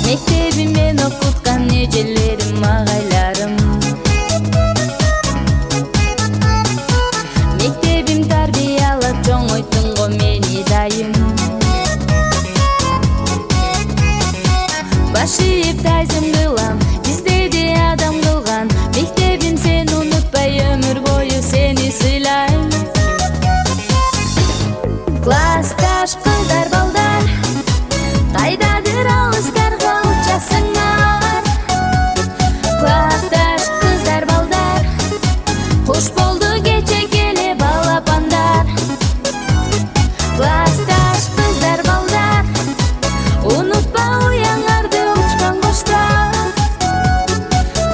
Мектебимден окуткан эжелерим, агайларым. Мектебим тарбиялап чоңойтун го мени дайым. Баш ийип тайзым кылам, биздеди адам кылган. Мектебим сен унутпай өмүр бою сени сыйлайм. Классташ кыздар балдар, кайдадыр алыстарга учасыңар. Классташ кыздар балдар, куш болду кече келе балапандар. Классташ кыздар балдар, унутпа уяңарды учкан коштар.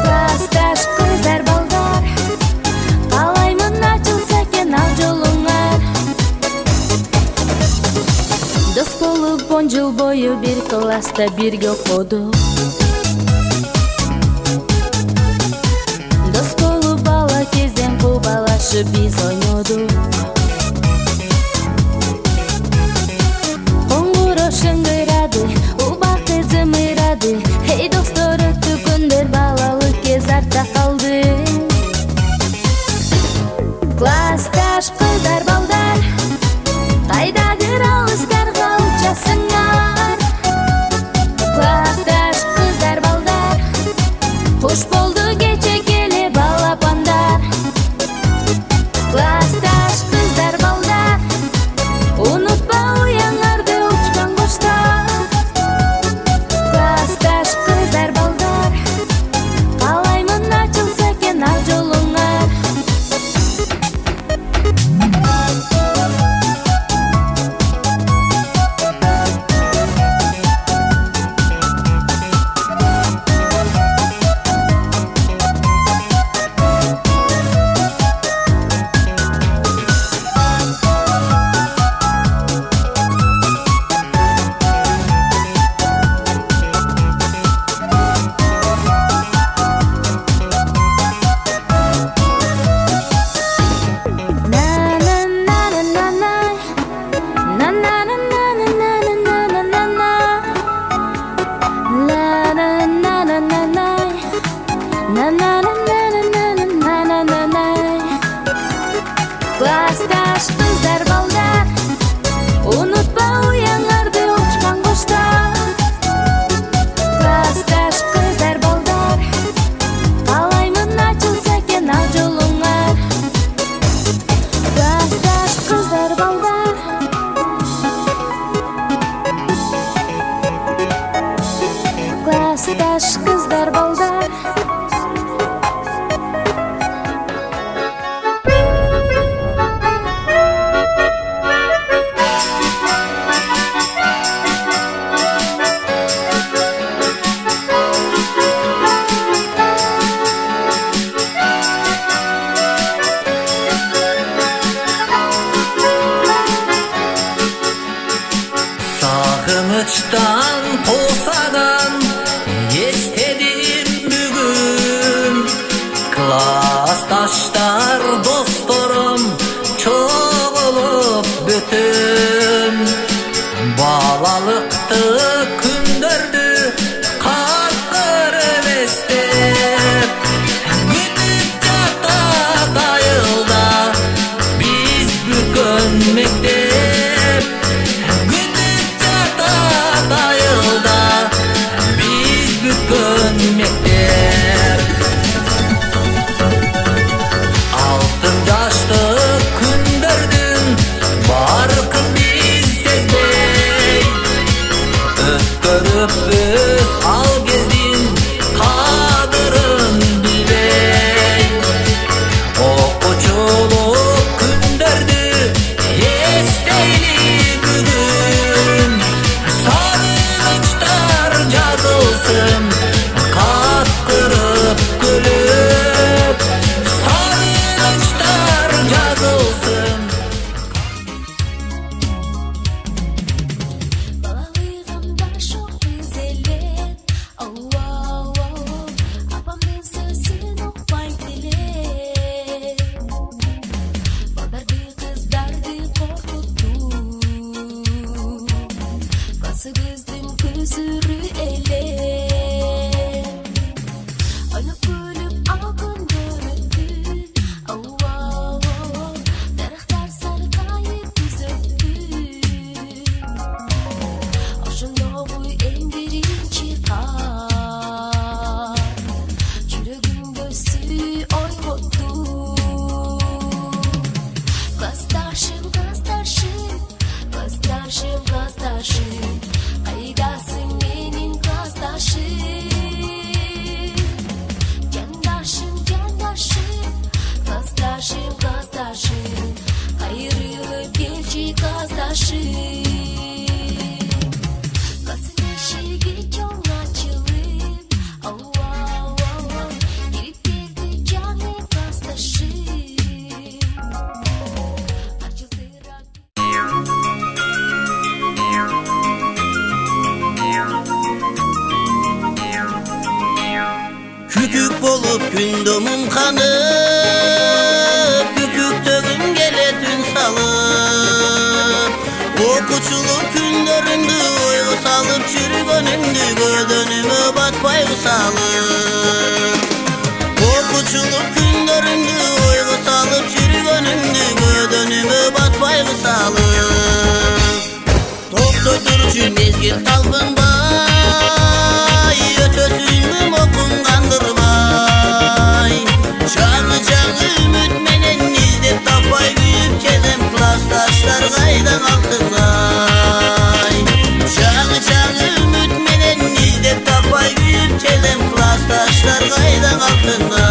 Классташ кыздар балдар, каалаймын ачылса экен ал жолуңар. Дос болуп 10 жыл бою бир класста бирге окудук. Дос болуп бала кезден кубалашып биз ойнодук. Коңгуроо шыңгырады, убакыт зымырады. Эй достор, өттү күндөр, балалык кез артта калды. Классташ кыздар балдар, кайдадыр алыстарга учасыңар. Классташ кыздар балдар, куш болду кече келе балапандар. Классташ кыздар балдар, унутпа уяңарды учкан коштар. Классташ кыздар балдар, каалаймын ачылса экен ал жолуңар. Классташ кыздар балдар, унутпа уяңарды учкан коштар. Классташ кыздар балдар, каалаймын ачылса экен ал жолуңар. Классташ кыздар балдар, классташ кыздар балдар. Kükük bolup gündümüm kanıp, küküktөгüm gele tün salıp, okuçuluk günlerinde oygu salıp, çürgönümdü gödönüme batpaygu salıp. Okuçuluk günlerinde oygu salıp, çürgönümdü gödönüme batpaygu salıp. Toptoy duruşu mezgil talpınbay, ötösünüm okun kandırmay. Çağı ümit menen izlep tapay büyüp kelem, klastaşlar kaydan altınay. Çağı ümit menen izlep tapay büyüp kelem, klastaşlar kaydan altınay.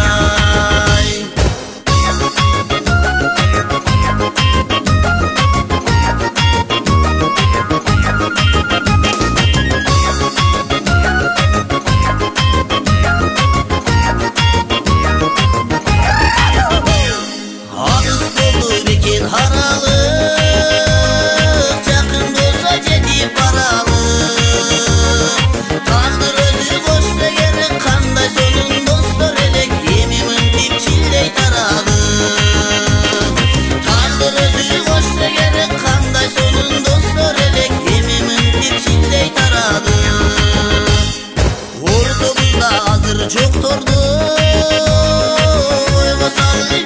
Çok tordu oyga salı